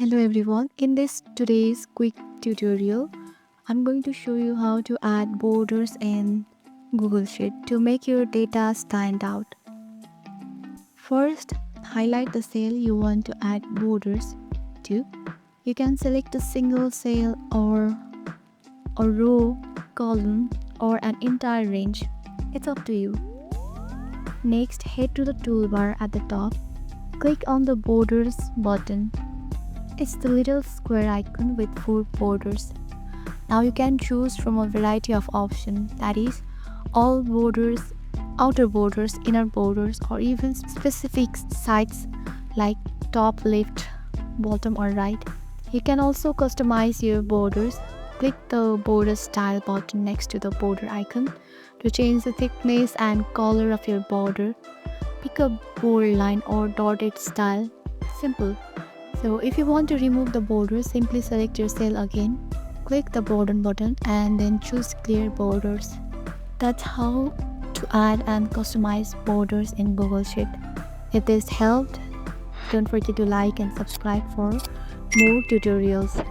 Hello everyone, in this today's quick tutorial, I'm going to show you how to add borders in Google Sheet to make your data stand out. First, highlight the cell you want to add borders to. You can select a single cell or a row, column or an entire range. It's up to you. Next, head to the toolbar at the top. Click on the Borders button. It's the little square icon with 4 borders. Now you can choose from a variety of options, that is, all borders, outer borders, inner borders, or even specific sides like top, left, bottom, or right. You can also customize your borders. Click the border style button next to the border icon to change the thickness and color of your border. Pick a bold line or dotted style. Simple. So if you want to remove the border, simply select your cell again, click the border button and then choose clear borders. That's how to add and customize borders in Google Sheet. If this helped, don't forget to like and subscribe for more tutorials.